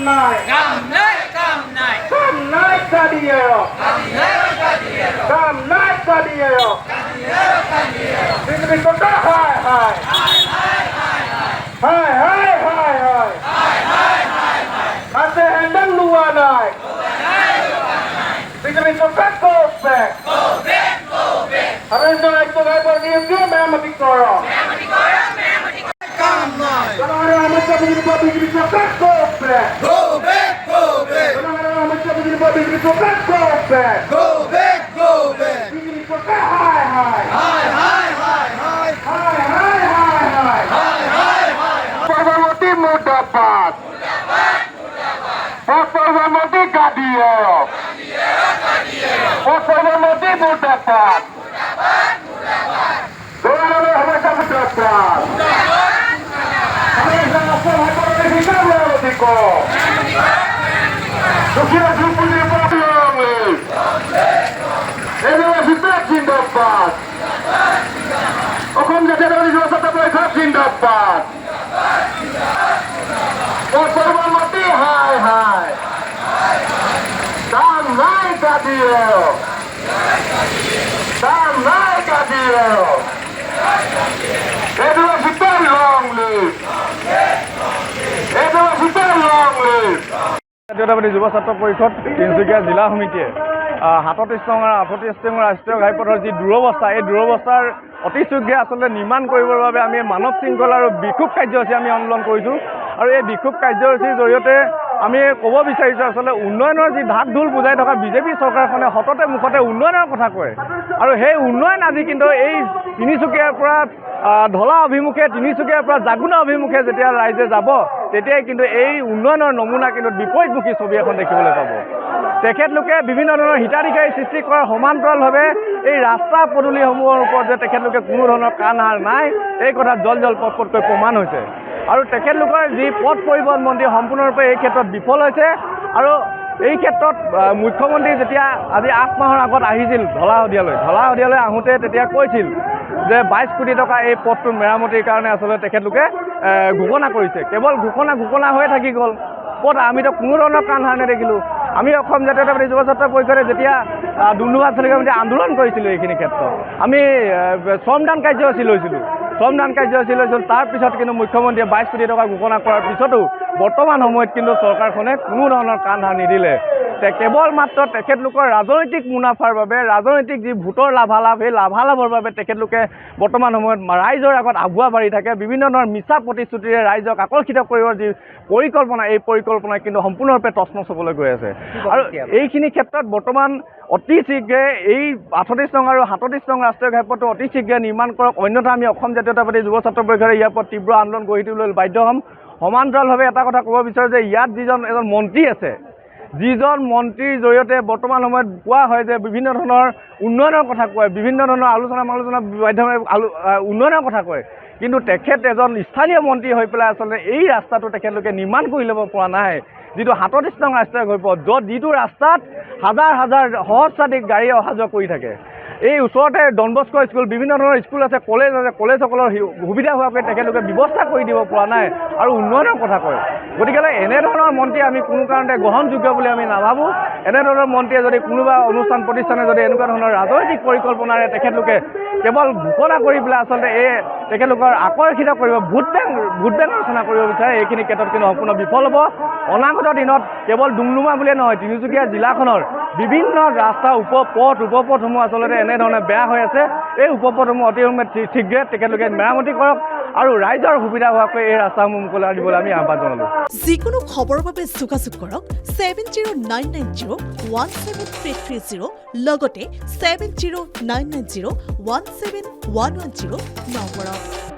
নাই কাদিয়েৰ কাম নাই কাদিয়েৰ বিজেপি চৰকাৰ হায় হায় হায় হায় হায় হায় আছে হেণ্ডেল লোৱা নাই বিজেপি চৰকাৰ go back Harus itu level dia memang dikorong. Kalau amat begini babi begini sokak go back. Kalau amat begini babi begini sokak go back. Begini sokak hai. Parvamati mudapat. Parvamati Kadiero. Parvamati mudapat. Hukum jajar dari salah satu mereka sindapat. Wassalamu mati hai hai. Damai Kadiero. Damai Kadiero. Edward Super long live. Edward Super long live. যুৱ ছাত্ৰ পৰিষদ তিনিচুকীয়া জিলা সমিতিয়ে 37 নং আৰু 38 নং ৰাষ্ট্ৰীয় ঘাইপথৰ যি দুৰৱস্থা এই দুৰৱস্থাৰ অতি শীঘ্ৰে আচলতে নিৰ্মাণ কৰিবৰ বাবে আমি মানৱ শৃংখলা আৰু বিক্ষোভ কাৰ্যসূচী আমি আন্দোলন কৰিছোঁ আৰু এই বিক্ষোভ কাৰ্যসূচীৰ জৰিয়তে আমি ক'ব বিচাৰিছোঁ আচলতে উন্নয়নৰ যি ঢাক ঢোল বুজাই থকা বিজেপি চৰকাৰখনে সততে মুখতে উন্নয়নৰ কথা কয় আৰু সেই উন্নয়ন আজি কিন্তু এই তিনিচুকীয়াৰ পৰা ঢলা অভিমুখে তিনিচুকীয়াৰ পৰা জাগুনা অভিমুখে যেতিয়া ৰাইজে যাব তেতিয়াই কিন্তু এই উন্নয়নৰ নমুনা কিন্তু বিপৰীতমুখী ছবি এখন দেখিবলৈ পাব তেখেতলোকে বিভিন্ন ধৰণৰ হিতাধিকাৰী সৃষ্টি কৰাৰ সমান্তৰালভাৱে এই ৰাস্তা পদূলিসমূহৰ ওপৰত যে তেখেতলোকে কোনো ধৰণৰ কাণসাৰ নাই এই কথা জল পটকৈ প্ৰমাণ হৈছে আৰু তেখেতলোকৰ যি পথ পৰিবহণ মন্ত্ৰী সম্পূৰ্ণৰূপে এই ক্ষেত্ৰত বিফল হৈছে আৰু এই ক্ষেত্ৰত মুখ্যমন্ত্ৰী যেতিয়া আজি 8 মাহৰ আগত আহিছিল ঢলা শদিয়ালৈ আহোঁতে তেতিয়া কৈছিল যে 22 কোটি টকা এই পথটোৰ মেৰামতিৰ কাৰণে আচলতে তেখেতলোকে ঘোষণা কৰিছে কেৱল ঘোষণা হৈ থাকি গ'ল পথ আমিতো কোনো ধৰণৰ কাণসাৰ নেদেখিলোঁ আমি অসম জাতীয়তাবাদী যুৱ ছাত্ৰ পৰিষদে যেতিয়া দুৰ্নীতি চালিকা সমিতিয়ে আন্দোলন কৰিছিলোঁ এইখিনি ক্ষেত্ৰত আমি শ্ৰমদান কাৰ্যসূচী লৈছিলোঁ তাৰ পিছত কিন্তু মুখ্যমন্ত্ৰীয়ে 22 কোটি টকা ঘোষণা কৰাৰ পিছতো বৰ্তমান সময়ত কিন্তু চৰকাৰখনে কোনো ধৰণৰ কাণসাৰ নিদিলে কেৱল মাত্ৰ তেখেতলোকৰ ৰাজনৈতিক মুনাফাৰ বাবে ৰাজনৈতিক যি ভোটৰ লাভালাভ সেই লাভালাভৰ বাবে তেখেতলোকে বৰ্তমান সময়ত ৰাইজৰ আগত আগুৱা বাঢ়ি থাকে বিভিন্ন ধৰণৰ মিছা প্ৰতিশ্ৰুতিৰে ৰাইজক আকৰ্ষিত কৰিবৰ যি পৰিকল্পনা এই পৰিকল্পনা কিন্তু সম্পূৰ্ণৰূপে তছনছ হ'বলৈ গৈ আছে আৰু এইখিনি ক্ষেত্ৰত বৰ্তমান অতি শীঘ্ৰে এই 38 নং আৰু 37 নং ৰাষ্ট্ৰীয় ঘাইপথটো অতি শীঘ্ৰে নিৰ্মাণ কৰক অন্যথা আমি অসম জাতীয়তাবাদী যুৱ ছাত্ৰ পৰিষদে ইয়াৰ ওপৰত তীব্ৰ আন্দোলন গঢ়ি তুলিবলৈ বাধ্য হ'ম সমান্তৰালভাৱে এটা কথা ক'ব বিচাৰোঁ যে ইয়াত এজন মন্ত্ৰী আছে যিজন মন্ত্ৰীৰ জৰিয়তে বৰ্তমান সময়ত কোৱা হয় যে বিভিন্ন ধৰণৰ উন্নয়নৰ কথা কয় বিভিন্ন ধৰণৰ আলোচনা মাধ্যমেৰে উন্নয়নৰ কথা কয় কিন্তু তেখেত এজন স্থানীয় মন্ত্ৰী হৈ পেলাই আচলতে এই ৰাস্তাটো তেখেতলোকে নিৰ্মাণ কৰি ল'ব পৰা নাই যিটো 37 নং ৰাষ্ট্ৰীয় ঘাইপথ যিটো ৰাস্তাত হাজাৰ সহস্ৰাধিক গাড়ী অহা যোৱা কৰি থাকে এই ওচৰতে ডন বস্কো স্কুল বিভিন্ন ধৰণৰ স্কুল আছে কলেজসকলৰ সুবিধা হোৱাকৈ তেখেতলোকে ব্যৱস্থা কৰি দিব পৰা নাই আৰু উন্নয়নৰ কথা কয় গতিকে এনেধৰণৰ মন্ত্ৰী আমি কোনো কাৰণতে গ্ৰহণযোগ্য বুলি আমি নাভাবোঁ এনেধৰণৰ মন্ত্ৰীয়ে যদি কোনোবা অনুষ্ঠান প্ৰতিষ্ঠানে যদি এনেকুৱা ধৰণৰ ৰাজনৈতিক পৰিকল্পনাৰে তেখেতলোকে কেৱল ঘোষণা কৰি পেলাই আচলতে তেখেতলোকৰ আকৰ্ষিত কৰিব ভোট বেংক ৰচনা কৰিব বিচাৰে এইখিনি ক্ষেত্ৰত কিন্তু সম্পূৰ্ণ বিফল হ'ব অনাগত দিনত কেৱল ডুমডুমা বুলিয়ে নহয় তিনিচুকীয়া জিলাখনৰ বিভিন্ন ৰাস্তা উপপথসমূহ আচলতে এনেধৰণে বেয়া হৈ আছে এই উপপথসমূহ অতি শীঘ্ৰে তেখেতলোকে মেৰামতি কৰক আৰু ৰাইজৰ সুবিধা হোৱাকৈ এই ৰাস্তাসমূহ মুকলি দিবলৈ আমি আহ্বান জনালোঁ যিকোনো খবৰৰ বাবে যোগাযোগ কৰক 7099017330 লগতে 7099017110 নম্বৰত